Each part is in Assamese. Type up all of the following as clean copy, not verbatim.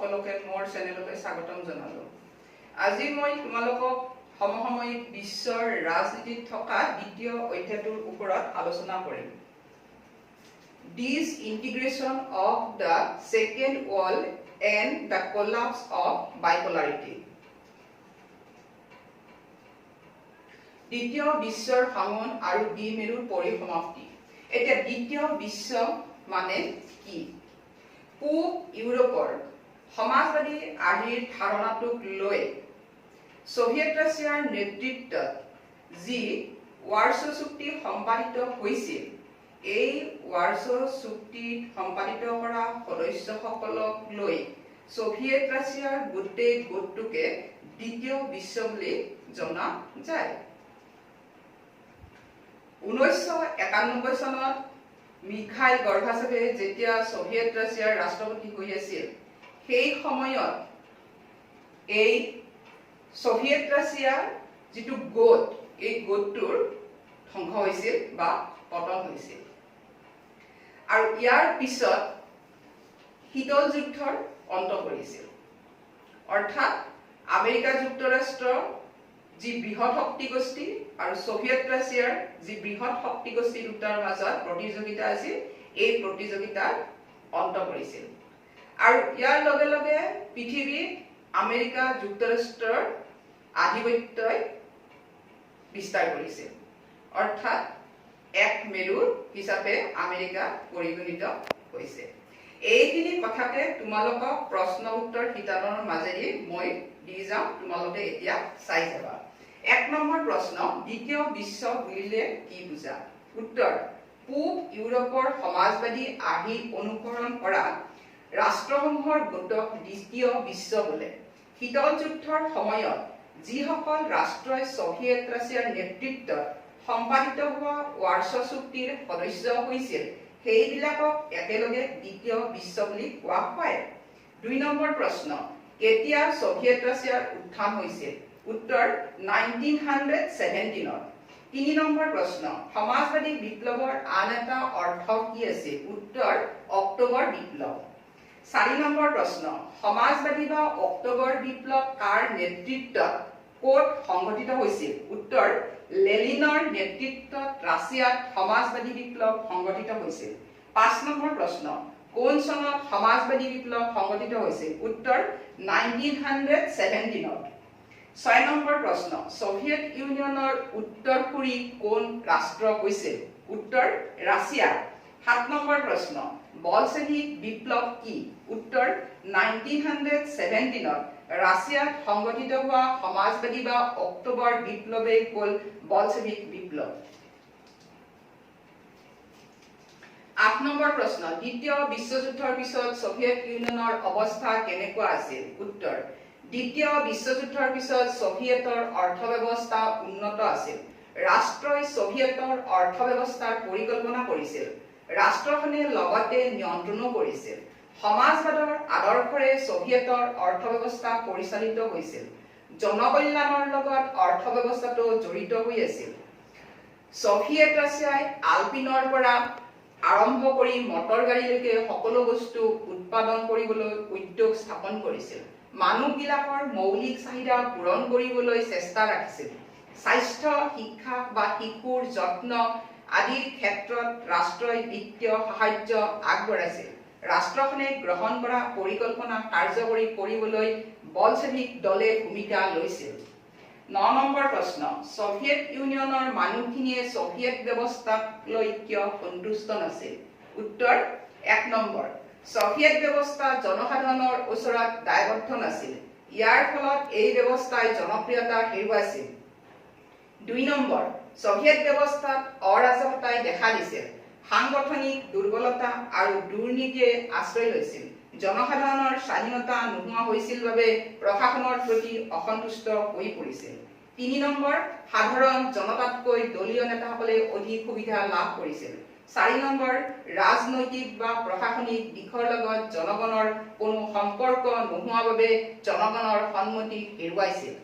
সকলোকে মোৰ চেনেললৈ স্বাগতম জনালো। আজি মই তোমালোকক সমসাময়িক বিশ্বৰ ৰাজনীতিত থকা দ্বিতীয় অধ্যায়টোৰ ওপৰত আলোচনা কৰিম। Disintegration of the Second World and the Collapse of Bipolarity. দ্বিতীয় বিশ্বৰ ভাঙন আৰু দ্বিমেৰুৰ পৰিসমাপ্তি। এতিয়া দ্বিতীয় বিশ্ব মানে কি? পূব ইউৰোপৰ সমাজবাদী আৰ্হিৰ ধাৰণাটোক লৈ সোভিয়েট ৰাছিয়াৰ নেতৃত্বত যি ৱাৰ্ছো চুক্তি সম্পাদিত হৈছিল, এই ৱাৰ্ছো চুক্তি সম্পাদিত কৰা সদস্যসকলক লৈ সোভিয়েট ৰাছিয়াৰ গোটেই গোটটোকে দ্বিতীয় বিশ্ব বুলি জনা যায়। 1991 চনত মিখাইল গৰ্বাচেভে যেতিয়া সোভিয়েট ৰাছিয়াৰ ৰাষ্ট্ৰপতি হৈ আছিল, সেই সময়ত এই সোভিয়েট ৰাছিয়াৰ যিটো গোট, এই গোটটোৰ ধ্বংস হৈছিল বা পতন হৈছিল। আৰু ইয়াৰ পিছত শীতল যুদ্ধৰ অন্ত পৰিছিল। অৰ্থাৎ আমেৰিকা যুক্তৰাষ্ট্ৰ যি বৃহৎ শক্তি গোষ্ঠী আৰু সোভিয়েট ৰাছিয়াৰ যি বৃহৎ শক্তি গোষ্ঠী দুটাৰ মাজত প্ৰতিযোগিতা আছিল, এই প্ৰতিযোগিতাৰ অন্ত পৰিছিল। আৰু ইয়াৰ লগে লগে পৃথিৱীত আমেৰিকা যুক্তৰাষ্ট্ৰৰ আধিপত্যই বিস্তাৰ কৰিছিল। অৰ্থাৎ এক মেৰু হিচাপে আমেৰিকা পৰিগণিত হৈছে। এইখিনি কথাকে তোমালোকক প্ৰশ্ন উত্তৰ শিতানৰ মাজেদি মই দি যাম, তোমালোকে এতিয়া চাই যাবা। 1 নম্বৰ প্ৰশ্ন, দ্বিতীয় বিশ্ব বুলিলে কি বুজা? উত্তৰ: পূব ইউৰোপৰ সমাজবাদী আৰ্হি অনুসৰণ কৰা ৰাষ্ট্ৰসমূহৰ গোটক দ্বিতীয় বিশ্ব বোলে। শীতল যুদ্ধৰ সময়ত যিসকল ৰাষ্ট্ৰই সোভিয়েট ৰাছিয়াৰ নেতৃত্বত সম্পাদিত হোৱা ৱাৰ্ছো চুক্তিৰ সদস্য হৈছিল, সেইবিলাকক একেলগে দ্বিতীয় বিশ্ব বুলি কোৱা হয়। 2 নম্বৰ প্ৰশ্ন, কেতিয়া সোভিয়েট ৰাছিয়াৰ উত্থান হৈছিল? উত্তৰ: 1917ত। 3 নম্বৰ প্ৰশ্ন, সমাজবাদী বিপ্লৱৰ আন এটা অৰ্থ কি আছিল? উত্তৰ: অক্টোবৰ বিপ্লৱ। 4 নম্বৰ প্ৰশ্ন, সমাজবাদী বা অক্টোবৰ বিপ্লৱ কাৰ নেতৃত্বত ক'ত সংঘটিত হৈছিল? উত্তৰ: লেনিনৰ নেতৃত্বত ৰাছিয়াত সমাজবাদী বিপ্লৱ সংঘটিত হৈছিল। 5 নম্বৰ প্ৰশ্ন, কোন চনত সমাজবাদী বিপ্লৱ সংঘটিত হৈছিল? উত্তৰ: 1917ত। 6 নম্বৰ প্ৰশ্ন, সোভিয়েট ইউনিয়নৰ উত্তৰসূৰী কোন ৰাষ্ট্ৰ হৈছিল? উত্তৰ: ৰাছিয়া। 7 নম্বৰ প্ৰশ্ন, বলছেভিক বিপ্লৱ কি? উত্তৰ: 1917ত ৰাছিয়াত সংঘটিত হোৱা সমাজবাদী বা অক্টোবৰ বিপ্লৱেই হ'ল বলছেভিক বিপ্লৱ। 8 নম্বৰ প্ৰশ্ন, দ্বিতীয় বিশ্বযুদ্ধৰ পিছত সোভিয়েট ইউনিয়নৰ অৱস্থা কেনেকুৱা আছিল? উত্তৰ: দ্বিতীয় বিশ্বযুদ্ধৰ পিছত সোভিয়েটৰ অৰ্থব্যৱস্থা উন্নত আছিল। ৰাষ্ট্ৰই সোভিয়েটৰ অৰ্থব্যৱস্থাৰ পৰিকল্পনা কৰিছিল। ৰাষ্ট্ৰখনে লগতে নিয়ন্ত্ৰণো কৰিছিল। সমাজবাদৰ আদৰ্শৰে সোভিয়েটৰ অৰ্থব্যৱস্থা পৰিচালিত হৈছিল। জনকল্যাণৰ লগত অৰ্থব্যৱস্থাটো জড়িত হৈ আছিল। সোভিয়েট ৰাছিয়াই আলপিনৰ পৰা আৰম্ভ কৰি মটৰ গাড়ীলৈকে সকলো বস্তু উৎপাদন কৰিবলৈ উদ্যোগ স্থাপন কৰিছিল। মানুহবিলাকৰ মৌলিক চাহিদা পূৰণ কৰিবলৈ চেষ্টা ৰাখিছিল। স্বাস্থ্য, শিক্ষা বা শিশুৰ যত্ন আদিৰ ক্ষেত্ৰত ৰাষ্ট্ৰই বিত্তীয় সাহায্য আগবঢ়াইছিল। ৰাষ্ট্ৰখনে গ্ৰহণ কৰা পৰিকল্পনা কাৰ্যকৰী কৰিবলৈ বলছেভিক দলে ভূমিকা লৈছিল। 9 নম্বৰ প্ৰশ্ন, সোভিয়েট ইউনিয়নৰ মানুহখিনিয়ে সোভিয়েট ব্যৱস্থাক লৈ কিয় সন্তুষ্ট নাছিল? উত্তৰ: 1 নম্বৰ, সোভিয়েট ব্যৱস্থা জনসাধাৰণৰ ওচৰত দায়বদ্ধ নাছিল। ইয়াৰ ফলত এই ব্যৱস্থাই জনপ্ৰিয়তা হেৰুৱাইছিল। 2 নম্বৰ, সোভিয়েট ব্যৱস্থাত অৰাজকতাই দেখা দিছিল। সাংগঠনিক দুৰ্বলতা আৰু দুৰ্নীতিয়ে আশ্ৰয় লৈছিল। জনসাধাৰণৰ স্বাধীনতা নোহোৱা হৈছিল বাবে প্ৰশাসনৰ প্ৰতি অসন্তুষ্ট হৈ পৰিছিল। 3 নম্বৰ, সাধাৰণ জনতাতকৈ দলীয় নেতাসকলে অধিক সুবিধা লাভ কৰিছিল। 4 নম্বৰ, ৰাজনৈতিক বা প্ৰশাসনিক দিশৰ লগত জনগণৰ কোনো সম্পৰ্ক নোহোৱা বাবে জনগণৰ সন্মতি হেৰুৱাইছিল।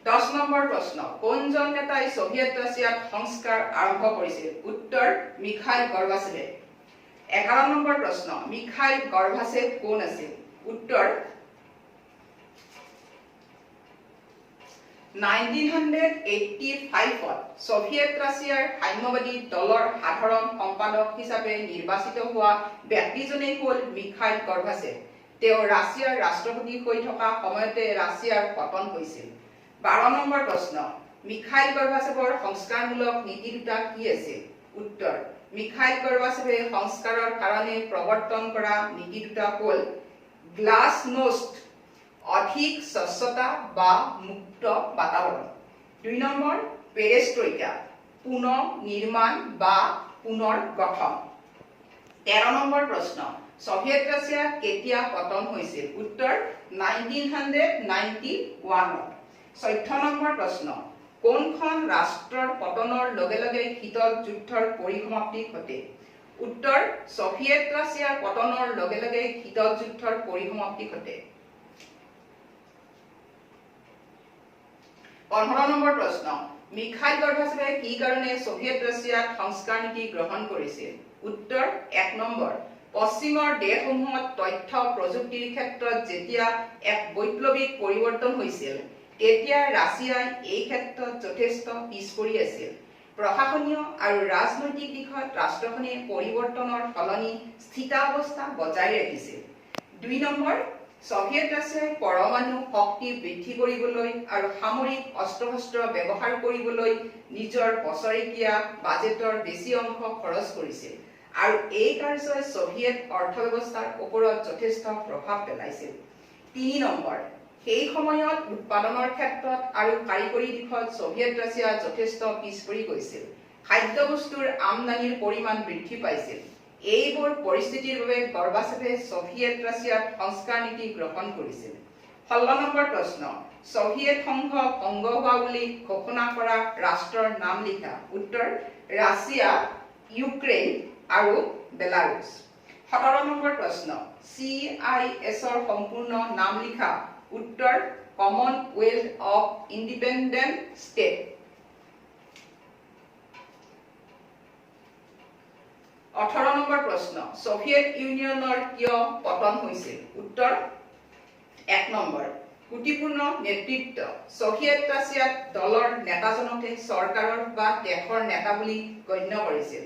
10 নম্বৰ প্ৰশ্ন, কোনজন নেতাই সোভিয়েট ৰাছিয়াত সংস্কাৰ আৰম্ভ কৰিছিল? উত্তৰ: মিখাইল গৰ্বাচেভে। 11 নম্বৰ প্ৰশ্ন মিখাইল গৰ্বাচেভ কোন আছিল উত্তৰ 1985 ত সোভিয়েট ৰাছিয়াৰ সাম্যবাদী দলৰ সাধাৰণ সম্পাদক হিচাপে নিৰ্বাচিত হোৱা ব্যক্তিজনেই হ'ল মিখাইল গৰ্বাচেভ তেওঁ ৰাছিয়াৰ ৰাষ্ট্ৰপতি হৈ থকা সময়তে ৰাছিয়াৰ পতন হৈছিল 12 নম্বৰ প্ৰশ্ন মিখাইল গৰ্বাচেভৰ সংস্কাৰমূলক নীতি দুটা কি আছিল উত্তৰ মিখাইল গৰ্বাচেভে সংস্কাৰৰ কাৰণে প্ৰৱৰ্তন কৰা নীতি দুটা হ'ল গ্লাছনোষ্ট অধিক স্বচ্ছতা বা মুক্ত বাতাবৰণ 2 নম্বৰ পেৰেষ্ট্ৰইকা পুনৰ নিৰ্মাণ বা পুনৰ গঠন 13 নম্বৰ প্ৰশ্ন সোভিয়েট ৰাছিয়া কেতিয়া পতন হৈছিল উত্তৰ 1991 14 নম্বৰ প্ৰশ্ন কোনখন ৰাষ্ট্ৰৰ পতনৰ লগে লগে শীতল যুদ্ধৰ পৰিসমাপ্তি ঘটে উত্তৰ সোভিয়েট ৰাছিয়াৰ পতনৰ লগে লগে শীতল যুদ্ধৰ পৰিসমাপ্তি ঘটে 15 নম্বৰ প্ৰশ্ন মিখাইল গৰ্বাচেভে কি কাৰণে সোভিয়েট ৰাছিয়াত সংস্কাৰ নীতি গ্ৰহণ কৰিছিল উত্তৰ 1 নম্বৰ পশ্চিমৰ দেশসমূহত তথ্য প্ৰযুক্তিৰ ক্ষেত্ৰত যেতিয়া এক বৈপ্লৱিক পৰিৱৰ্তন হৈছিল তেতিয়া ৰাছিয়াই এই ক্ষেত্ৰত যথেষ্ট পিছ পৰি আছিল প্ৰশাসনীয় আৰু ৰাজনৈতিক দিশত ৰাষ্ট্ৰখনে পৰিৱৰ্তনৰ ফলনি স্থিতাৱস্থা বজাই ৰাখিছিল 2 নম্বৰ সোভিয়েট ৰাছিয়াই পৰমাণু শক্তি বৃদ্ধি কৰিবলৈ আৰু সামৰিক অস্ত্ৰ-শস্ত্ৰ ব্যৱহাৰ কৰিবলৈ নিজৰ বছৰেকীয়া বাজেটৰ বেছি অংশ খৰচ কৰিছিল আৰু এই কাৰ্যই সোভিয়েট অৰ্থব্যৱস্থাৰ ওপৰত যথেষ্ট প্ৰভাৱ পেলাইছিল 3 নম্বৰ সেই সময়ত উৎপাদনৰ ক্ষেত্ৰত আৰু কাৰিকৰী দিশত সোভিয়েট ৰাছিয়া যথেষ্ট পিছ পৰি গৈছিল খাদ্যবস্তুৰ আমদানিৰ পৰিমাণ বৃদ্ধি পাইছিল এইবোৰ পৰিস্থিতিৰ বাবে গৰ্বাচেভে সোভিয়েট ৰাছিয়াত সংস্কাৰ নীতি গ্ৰহণ কৰিছিল 16 নম্বৰ প্ৰশ্ন সোভিয়েট সংঘ ভংগ হোৱা বুলি ঘোষণা কৰা ৰাষ্ট্ৰৰ নাম লিখা উত্তৰ ৰাছিয়া ইউক্ৰেইন আৰু বেলাৰুছ 17 নম্বৰ প্ৰশ্ন CIS ৰ সম্পূৰ্ণ নাম লিখা উত্তৰ Commonwealth of independent state 18 number প্ৰশ্ন সোভিয়েট ইউনিয়নৰ কিয় পতন হৈছিল উত্তৰ 1 নম্বৰ কুটিপূৰ্ণ নেতৃত্ব সোভিয়েট ৰাছিয়াত দলৰ নেতাজনকে চৰকাৰৰ বা দেশৰ নেতা বুলি গণ্য কৰিছিল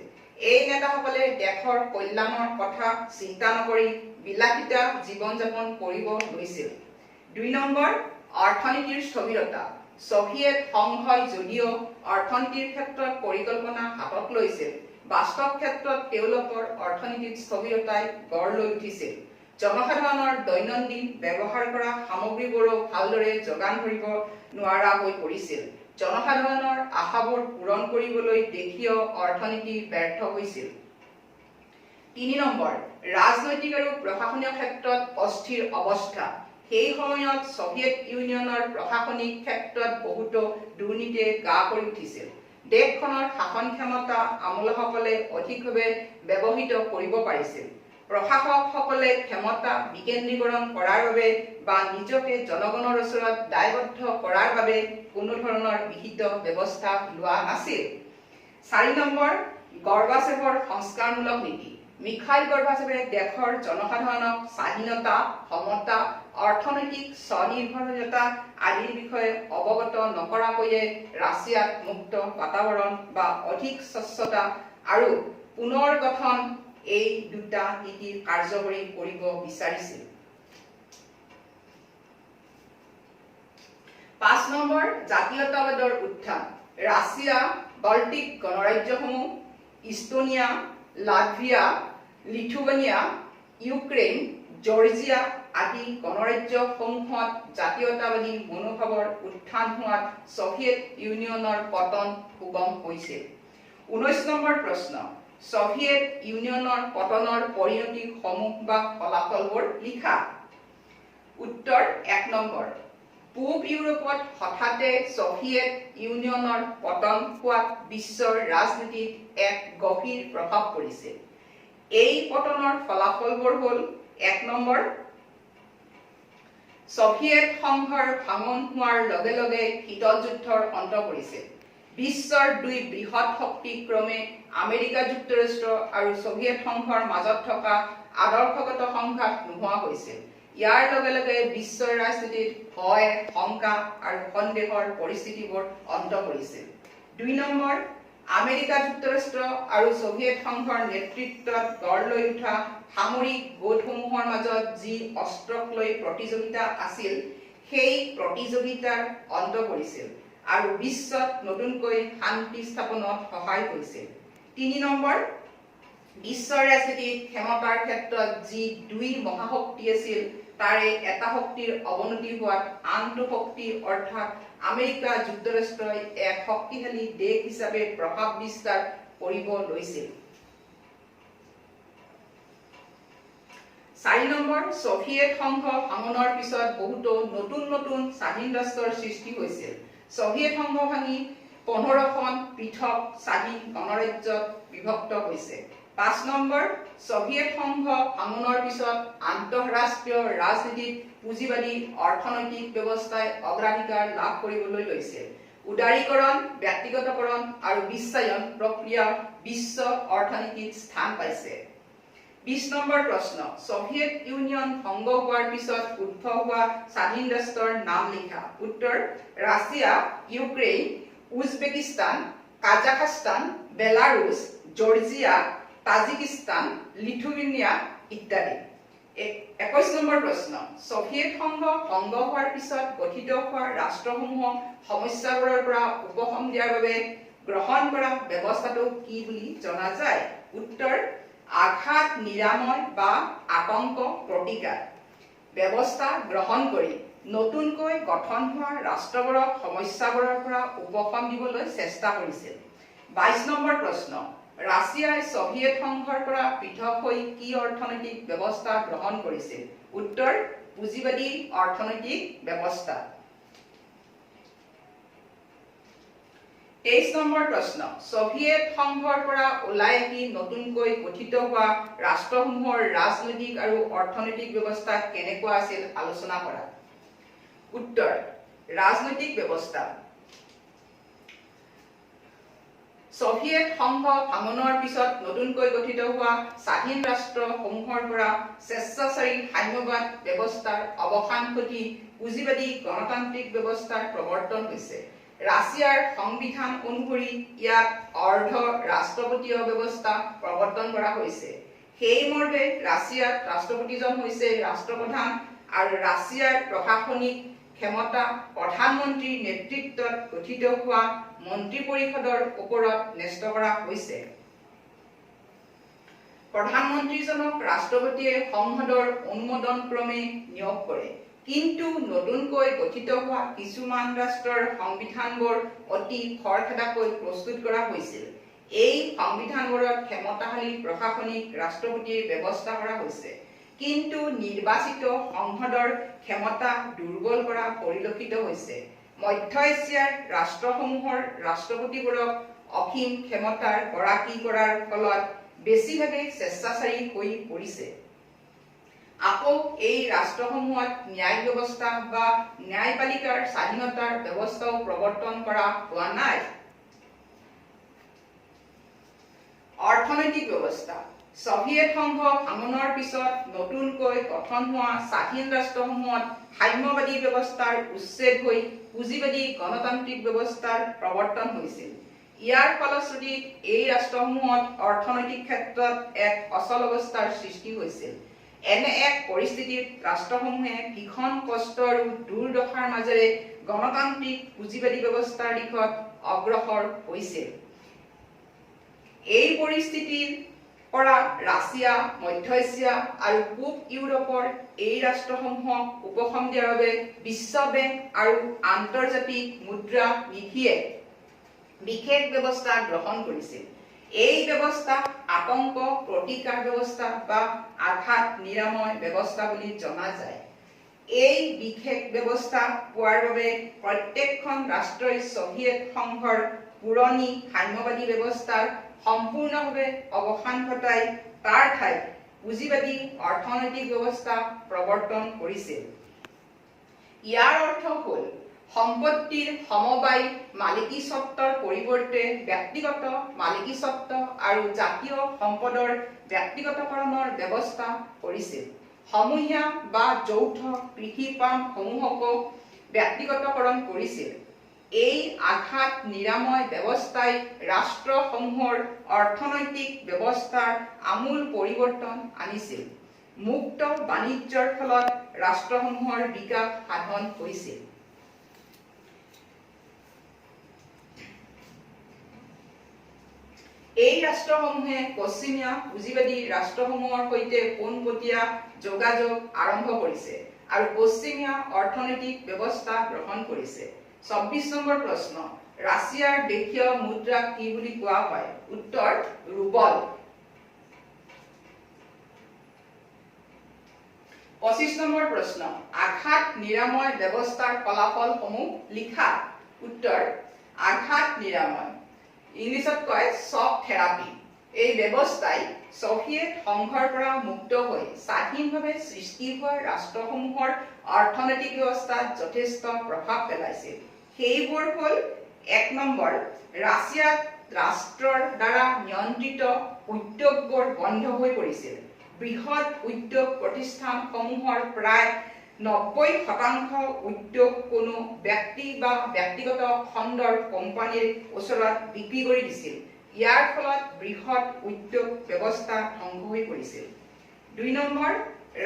এই নেতাসকলে দেশৰ কল্যাণৰ কথা চিন্তা নকৰি বিলাসিতা জীৱন যাপন কৰিব লৈছিল 2 নম্বৰ অৰ্থনীতিৰ স্থবিৰতা সোভিয়েট সংঘই যদিও অৰ্থনীতিৰ ক্ষেত্ৰত পৰিকল্পনা হাতত লৈছিল বাস্তৱ ক্ষেত্ৰত তেওঁলোকৰ অৰ্থনৈতিক স্থবিৰতাই গঢ় লৈ উঠিছিল জনসাধাৰণৰ দৈনন্দিন ব্যৱহাৰ কৰা সামগ্ৰীবোৰো ভালদৰে যোগান ধৰিব নোৱাৰা হৈ পৰিছিল জনসাধাৰণৰ আশাবোৰ পূৰণ কৰিবলৈ দেশীয় অৰ্থনীতি ব্যৰ্থ হৈছিল 3 নম্বৰ ৰাজনৈতিক আৰু প্ৰশাসনীয় ক্ষেত্ৰত অস্থিৰ অৱস্থা সেই সময়ত সোভিয়েট ইউনিয়নৰ প্ৰশাসনিক ক্ষেত্ৰত বহুতো দুৰ্নীতিয়ে গা কৰি উঠিছিল দেশখনৰ শাসন ক্ষমতা আমোলাসকলে অধিকভাৱে ব্যৱহৃত কৰিব পাৰিছিল প্ৰশাসকসকলে ক্ষমতা বিকেন্দ্ৰীকৰণ কৰাৰ বাবে বা নিজকে জনগণৰ ওচৰত দায়বদ্ধ কৰাৰ বাবে কোনো ধৰণৰ বিহিত ব্যৱস্থা লোৱা নাছিল 4 নম্বৰ গৰ্বাচেভৰ সংস্কাৰমূলক নীতি মিখাইল গৰ্বাচেভে দেশৰ জনসাধাৰণক স্বাধীনতা সমতা অৰ্থনৈতিক স্বনিৰ্ভৰশীলতা আদিৰ বিষয়ে অৱগত নকৰাকৈয়ে ৰাছিয়াত মুক্ত বাতাবৰণ বা অধিক স্বচ্ছতা আৰু পুনৰ গঠন এই দুটা নীতি কাৰ্যকৰী কৰিব বিচাৰিছিল 5 নম্বৰ জাতীয়তাবাদৰ উত্থান ৰাছিয়া বাল্টিক গণৰাজ্যসমূহ Estonia Latvia Lithuania Ukraine Georgia আদি গণৰাজ্যসমূহত জাতীয়তাবাদী মনোভাৱৰ উত্থান হোৱাত সোভিয়েট ইউনিয়নৰ পতন সুগম হৈছিল 19 নম্বৰ প্ৰশ্ন সোভিয়েট ইউনিয়নৰ পতনৰ পৰিণতিসমূহ বা ফলাফলবোৰ লিখা উত্তৰ 1 নম্বৰ পূব ইউৰোপত হঠাতে সোভিয়েট ইউনিয়নৰ পতন হোৱাত বিশ্বৰ ৰাজনীতিত এক গভীৰ প্ৰভাৱ পৰিছিল এই পতনৰ ফলাফলবোৰ হ'ল 1 নম্বৰ সোভিয়েট সংঘৰ ভাঙন হোৱাৰ লগে লগে শীতল যুদ্ধৰ অন্ত পৰিছিল বিশ্বৰ দুই বৃহৎ শক্তি ক্ৰমে আমেৰিকা যুক্তৰাষ্ট্ৰ আৰু সোভিয়েট সংঘৰ মাজত থকা আদৰ্শগত সংঘাত নোহোৱা হৈছিল। ইয়াৰ লগে লগে বিশ্বৰ ৰাজনীতিত ভয়, শংকা আৰু সন্দেহৰ পৰিস্থিতিবোৰ অন্ত পৰিছিল। 2 নম্বৰ, আমেৰিকা যুক্তৰাষ্ট্ৰ আৰু সোভিয়েট সংঘৰ নেতৃত্বত গঢ় লৈ উঠা সামৰিক গোটসমূহৰ মাজত যি অস্ত্ৰক লৈ প্ৰতিযোগিতা আছিল, সেই প্ৰতিযোগিতাৰ অন্ত পৰিছিল আৰু বিশ্বত নতুনকৈ শান্তি স্থাপনত সহায় কৰিছিল। 3 নম্বৰ, বিশ্বৰ ৰাজনীতিত ক্ষমতাৰ ক্ষেত্ৰত যি 2 মহাশক্তি আছিল, তাৰে এটা শক্তিৰ অৱনতি হোৱাত আনটো শক্তি অৰ্থাৎ আমেৰিকা যুক্তৰাষ্ট্ৰই এক শক্তিশালী দেশ হিচাপে প্ৰভাৱ বিস্তাৰ কৰিব লৈছিল। 4 নম্বৰ, সোভিয়েট সংঘ ভাঙনৰ পিছত বহুতো নতুন নতুন স্বাধীন ৰাষ্ট্ৰৰ সৃষ্টি হৈছিল। সোভিয়েট সংঘ ভাঙি 15খন পৃথক স্বাধীন গণৰাজ্যত বিভক্ত হৈছে। 5 নম্বৰ, সোভিয়েট সংঘ ভাঙনৰ পিছত আন্তঃৰাষ্ট্ৰীয় ৰাজনীতিত পুঁজিবাদী অৰ্থনৈতিক ব্যৱস্থাই অগ্ৰাধিকাৰ লাভ কৰিবলৈ লৈছিল। উদাৰীকৰণ, ব্যক্তিগতকৰণ আৰু বিশ্বায়ন প্ৰক্ৰিয়া বিশ্ব অৰ্থনীতিত স্থান পাইছে। 20 নম্বৰ প্ৰশ্ন, সোভিয়েট ইউনিয়ন ভংগ হোৱাৰ পিছত উদ্ভৱ হোৱা স্বাধীন ৰাষ্ট্ৰৰ নাম লিখা। উত্তৰ, Russia, Ukraine, Uzbekistan, Kazakhstan, Belarus, Georgia, Tajikistan, Lithuania ইত্যাদি। 21 নম্বৰ প্ৰশ্ন, সোভিয়েট সংঘ ভংগ হোৱাৰ পিছত গঠিত হোৱা ৰাষ্ট্ৰসমূহক সমস্যাবোৰৰ পৰা উপশম দিয়াৰ বাবে গ্ৰহণ কৰা ব্যৱস্থাটো কি বুলি জনা যায়? উত্তৰ, আঘাত নিৰাময় বা আতংক প্ৰতিকাৰ ব্যৱস্থা গ্ৰহণ কৰি নতুনকৈ গঠন হোৱা ৰাষ্ট্ৰবোৰক সমস্যাবোৰৰ পৰা উপশম দিবলৈ চেষ্টা কৰিছিল। 22 নম্বৰ প্ৰশ্ন, ৰাছিয়াই সোভিয়েট সংঘৰ পৰা পৃথক হৈ কি অৰ্থনৈতিক ব্যৱস্থা গ্ৰহণ কৰিছিল? উত্তৰ, পুঁজিবাদী অৰ্থনৈতিক ব্যৱস্থা। 23 নম্বৰ প্ৰশ্ন, সোভিয়েট সংঘৰ পৰা ওলাই আহি নতুনকৈ গঠিত হোৱা ৰাষ্ট্ৰসমূহৰ ৰাজনৈতিক আৰু অৰ্থনৈতিক ব্যৱস্থা কেনেকুৱা আছিল আলোচনা কৰা। উত্তৰ, ৰাজনৈতিক ব্যৱস্থা। সোভিয়েট সংঘ ভাঙনৰ পিছত নতুনকৈ গঠিত হোৱা স্বাধীন ৰাষ্ট্ৰসমূহৰ পৰা স্বেচ্ছাচাৰী সাম্যবাদ ব্যৱস্থাৰ অৱসান ঘটি পুঁজিবাদী গণতান্ত্ৰিক ব্যৱস্থাৰ প্ৰৱৰ্তন হৈছে। ৰাছিয়াৰ সংবিধান অনুসৰি ইয়াত অৰ্ধ ৰাষ্ট্ৰপতীয় ব্যৱস্থা প্ৰৱৰ্তন কৰা হৈছে। সেই মৰ্মে ৰাছিয়াত ৰাষ্ট্ৰপতিজন হৈছে ৰাষ্ট্ৰপ্ৰধান আৰু ৰাছিয়াৰ প্ৰশাসনিক ক্ষমতা প্ৰধানমন্ত্ৰীৰ নেতৃত্বত গঠিত হোৱা মন্ত্ৰী পৰিষদৰ ওপৰত ন্যস্ত কৰা হৈছে। প্ৰধানমন্ত্ৰীজনক ৰাষ্ট্ৰপতিয়ে সংসদৰ অনুমোদন ক্ৰমে নিয়োগ কৰে। কিন্তু নতুনকৈ গঠিত হোৱা কিছুমান ৰাষ্ট্ৰৰ সংবিধানবোৰ অতি খৰখেদাকৈ প্ৰস্তুত কৰা হৈছিল। এই সংবিধানবোৰত ক্ষমতাশালী প্ৰশাসনিক ৰাষ্ট্ৰপতিৰ ব্যৱস্থা কৰা হৈছে, কিন্তু নিৰ্বাচিত সংসদৰ ক্ষমতা দুৰ্বল কৰা পৰিলক্ষিত হৈছে। মধ্য এছিয়াৰ ৰাষ্ট্ৰসমূহৰ ৰাষ্ট্ৰপতিবোৰক অসীম ক্ষমতাৰ গৰাকী কৰাৰ ফলত বেছিভাগে স্বেচ্ছাচাৰী হৈ পৰিছে। আকৌ এই ৰাষ্ট্ৰসমূহত ন্যায় ব্যৱস্থা বা ন্যায়পালিকাৰ স্বাধীনতাৰ ব্যৱস্থাও প্ৰৱৰ্তন কৰা হোৱা নাই। অৰ্থনৈতিক ব্যৱস্থা। সোভিয়েট সংঘ ভাঙনৰ পিছত নতুনকৈ গঠন হোৱা স্বাধীন ৰাষ্ট্ৰসমূহত সাম্যবাদী ব্যৱস্থাৰ উচ্ছেদ হৈ পুঁজিবাদী গণতান্ত্ৰিক ব্যৱস্থাৰ প্ৰৱৰ্তন হৈছিল। ইয়াৰ ফলশ্ৰুতিত এই ৰাষ্ট্ৰসমূহত অৰ্থনৈতিক ক্ষেত্ৰত এক অচল অৱস্থাৰ সৃষ্টি হৈছিল। এনে এক পৰিস্থিতিত ৰাষ্ট্ৰসমূহে ভীষণ কষ্ট আৰু দুৰ্দশাৰ মাজেৰে গণতান্ত্ৰিক পুঁজিবাদী ব্যৱস্থাৰ দিশত অগ্ৰসৰ হৈছিল। এই পৰিস্থিতিৰ পৰা ৰাছিয়া, মধ্য এছিয়া আৰু পূব ইউৰোপৰ এই ৰাষ্ট্ৰসমূহক উপশম দিয়াৰ বাবে বিশ্ব বেংক আৰু আন্তৰ্জাতিক মুদ্ৰা নিধিয়ে বিশেষ ব্যৱস্থা গ্ৰহণ কৰিছিল। এই ব্যৱস্থা আতংক প্ৰতিকাৰ ব্যৱস্থা বা আঘাত নিৰাময় ব্যৱস্থা বুলি জনা যায়। এই বিশেষ ব্যৱস্থা পোৱাৰ বাবে প্ৰত্যেকখন ৰাষ্ট্ৰই সোভিয়েট সংঘৰ পুৰণি সাম্যবাদী ব্যৱস্থাৰ সম্পূৰ্ণভাৱে অৱসান ঘটাই তাৰ ঠাইত পুঁজিবাদী অৰ্থনৈতিক ব্যৱস্থা প্ৰৱৰ্তন কৰিছিল। ইয়াৰ অৰ্থ হ'ল সম্পত্তিৰ সমবায় মালিকী স্বত্বৰ পৰিৱৰ্তে ব্যক্তিগত মালিকী স্বত্ব আৰু জাতীয় সম্পদৰ ব্যক্তিগতকৰণৰ ব্যৱস্থা কৰিছিল। সমূহীয়া বা যৌথ কৃষি ফাৰ্মসমূহকো ব্যক্তিগতকৰণ কৰিছিল। এই আঘাত নিৰাময় ব্যৱস্থাই ৰাষ্ট্ৰসমূহৰ অৰ্থনৈতিক ব্যৱস্থাৰ আমূল পৰিৱৰ্তন আনিছিল। মুক্ত বাণিজ্যৰ ফলত ৰাষ্ট্ৰসমূহৰ বিকাশ সাধন হৈছিল। এই ৰাষ্ট্ৰসমূহে পশ্চিমীয়া পুঁজিবাদী ৰাষ্ট্ৰসমূহৰ সৈতে পোনপটীয়া যোগাযোগ আৰম্ভ কৰিছে আৰু পশ্চিমীয়া অৰ্থনৈতিক ব্যৱস্থা গ্ৰহণ কৰিছে। ২৪ নম্বৰ প্ৰশ্ন, ৰাছিয়াৰ দেশীয় মুদ্ৰাক কি বুলি কোৱা হয়? উত্তৰ ৰুবল। ২৫ নম্বৰ প্ৰশ্ন, আঘাত নিৰাময় ব্যৱস্থাৰ ফলাফলসমূহ লিখা। উত্তৰ আঘাত নিৰাময়, ইংলিছত কয় শ্বক থেৰাপি। এই ব্যৱস্থাই ছভিয়েট সংঘৰ পৰা মুক্ত হৈ স্বাধীনভাৱে সৃষ্টি হোৱা ৰাষ্ট্ৰসমূহৰ অৰ্থনৈতিক ব্যৱস্থাত যথেষ্ট প্ৰভাৱ পেলাইছিল। সেইবোৰ হ'ল ১ নম্বৰ, ৰাছিয়াত ৰাষ্ট্ৰৰ দ্বাৰা নিয়ন্ত্ৰিত উদ্যোগবোৰ বন্ধ হৈ পৰিছিল। বৃহৎ উদ্যোগ প্ৰতিষ্ঠানসমূহৰ প্ৰায় ৯০% উদ্যোগ কোনো ব্যক্তি বা ব্যক্তিগত খণ্ডৰ কোম্পানীৰ ওচৰত বিক্ৰী কৰি দিছিল। ইয়াৰ ফলত বৃহৎ উদ্যোগ ব্যৱস্থা ধ্বংস হৈ পৰিছিল। ২ নম্বৰ,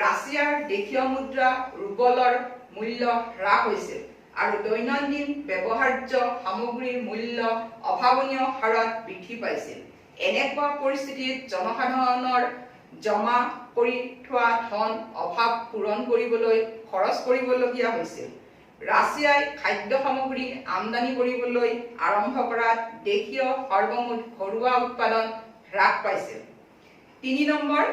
ৰাছিয়াৰ দেশীয় মুদ্ৰা ৰুবলৰ মূল্য হ্ৰাস হৈছিল আৰু দৈনন্দিন ব্যৱহাৰ্য সামগ্ৰীৰ মূল্য অভাৱনীয় হাৰত বৃদ্ধি পাইছিল। এনেকুৱা পৰিস্থিতিত জনসাধাৰণৰ জমা কৰি থোৱা ধন অভাৱ পূৰণ কৰিবলৈ খৰচ কৰিবলগীয়া হৈছিল। ৰাছিয়াই খাদ্য সামগ্ৰী আমদানি কৰিবলৈ আৰম্ভ কৰাত দেশীয় সৰ্বমুঠ ঘৰুৱা উৎপাদন হ্ৰাস পাইছিল। ৩ নম্বৰ,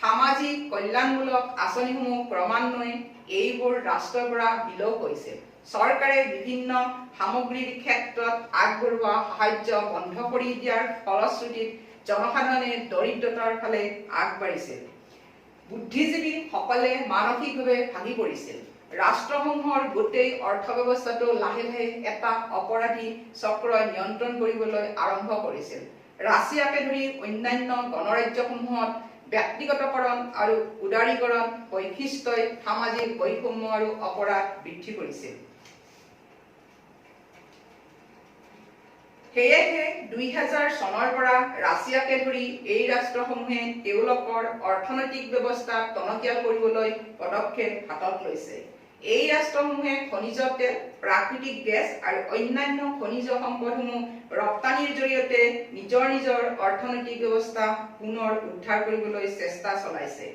সামাজিক কল্যাণমূলক আঁচনিসমূহ ক্ৰমান্বয়ে এইবোৰ ৰাষ্ট্ৰৰ পৰা বিলোপ হৈছিল। চৰকাৰে বিভিন্ন সামগ্ৰীৰ ক্ষেত্ৰত আগবঢ়োৱা সাহায্য বন্ধ কৰি দিয়াৰ ফলশ্ৰুতিত জনসাধাৰণে দৰিদ্ৰতাৰ ফালে আগবাঢ়িছিল। বুদ্ধিজীৱীসকলে মানসিকভাৱে ভাগি পৰিছিল। ৰাষ্ট্ৰসমূহৰ গোটেই অৰ্থব্যৱস্থাটো লাহে লাহে এটা অপৰাধী চক্ৰই নিয়ন্ত্ৰণ কৰিবলৈ আৰম্ভ কৰিছিল। ৰাছিয়াকে ধৰি অন্যান্য গণৰাজ্যসমূহত ব্যক্তিগতকৰণ আৰু উদাৰীকৰণ বৈশিষ্ট্যই সামাজিক বৈষম্য আৰু অপৰাধ বৃদ্ধি কৰিছিল। সেয়েহে ২০০০ চনৰ পৰা ৰাছিয়াকে ধৰি এই ৰাষ্ট্ৰসমূহে তেওঁলোকৰ অৰ্থনৈতিক ব্যৱস্থা টনকিয়াল কৰিবলৈ পদক্ষেপ হাতত লৈছে। এই ৰাষ্ট্ৰসমূহে খনিজ তেল, প্ৰাকৃতিক গেছ আৰু অন্যান্য খনিজ সম্পদসমূহ ৰপ্তানিৰ জৰিয়তে নিজৰ অৰ্থনৈতিক ব্যৱস্থা পুনৰ উদ্ধাৰ কৰিবলৈ চেষ্টা চলাইছে।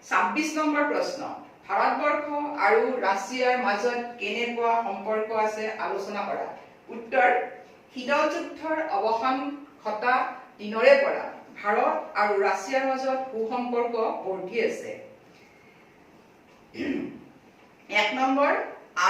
২৬ নম্বৰ প্ৰশ্ন, ভাৰতবৰ্ষ আৰু ৰাছিয়াৰ মাজত কেনেকুৱা সম্পৰ্ক আছে আলোচনা কৰা। উত্তৰ, শীতল যুদ্ধৰ অৱসান ঘটা দিনৰে পৰা ভাৰত আৰু ৰাছিয়াৰ মাজত সুসম্পৰ্ক বৰ্তি আছে। ১ নম্বৰ,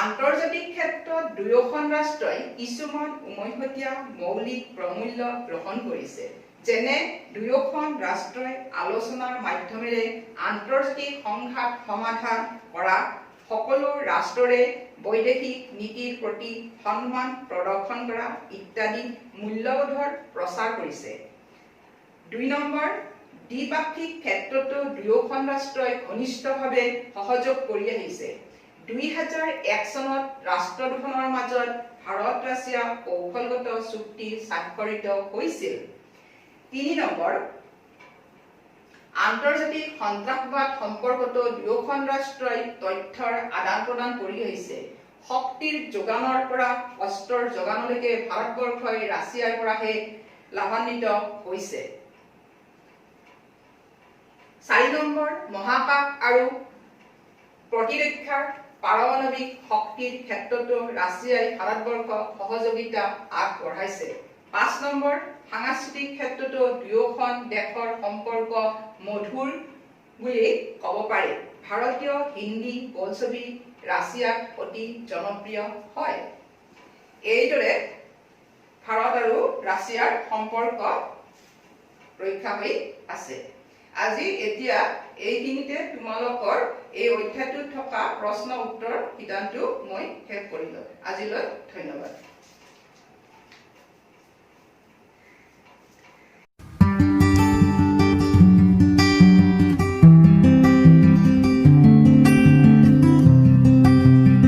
আন্তৰ্জাতিক ক্ষেত্ৰত দুয়োখন ৰাষ্ট্ৰই কিছুমান উমৈহতীয়া মৌলিক প্ৰমূল্য গ্ৰহণ কৰিছে। যেনে দুয়োখন ৰাষ্ট্ৰই আলোচনাৰ মাধ্যমেৰে আন্তৰ্জাতিক সংঘাত সমাধান কৰা, সকলো ৰাষ্ট্ৰৰে বৈদেশিক নীতিৰ প্ৰতি সন্মান প্ৰদৰ্শন কৰা ইত্যাদি মূল্যবোধৰ প্ৰচাৰ কৰিছে। ২ নম্বৰ, দ্বিপাক্ষিক ক্ষেত্ৰতো দুয়োখন ৰাষ্ট্ৰই ঘনিষ্ঠভাৱে সহযোগ কৰি আহিছে। ২০০১ চনত ৰাষ্ট্ৰ দুখনৰ মাজত ভাৰত-ৰাছিয়া কৌশলগত চুক্তি স্বাক্ষৰিত হৈছিল। ৩ নম্বৰ, আন্তৰ্জাতিক সন্ত্ৰাসবাদ সম্পৰ্কতো দুয়োখন ৰাষ্ট্ৰই তথ্যৰ আদান প্ৰদান কৰি আহিছে। শক্তিৰ যোগানৰ পৰা অস্ত্ৰৰ যোগানলৈকে ভাৰতবৰ্ষই ৰাছিয়াৰ পৰাহে লাভান্বিত হৈছে। ৪ নম্বৰ, মহাকাশ আৰু প্ৰতিৰক্ষাৰ পাৰমাণৱিক শক্তিৰ ক্ষেত্ৰতো ৰাছিয়াই ভাৰতবৰ্ষক সহযোগিতা আগবঢ়াইছে। ৫ নম্বৰ, সাংস্কৃতিক ক্ষেত্ৰতো দুয়োখন দেশৰ সম্পৰ্ক মধুৰ বুলি ক'ব পাৰি। ভাৰতীয় হিন্দী বোলছবি ৰাছিয়াত অতি জনপ্ৰিয় হয়। এইদৰে ভাৰত আৰু ৰাছিয়াৰ সম্পৰ্ক ৰক্ষা হৈ আছে। আজি এতিয়া এইখিনিতে তোমালোকৰ এই অধ্যায়টোত থকা প্ৰশ্ন উত্তৰ শিতানটো মই শেষ কৰিলো আজিলৈ ধন্যবাদ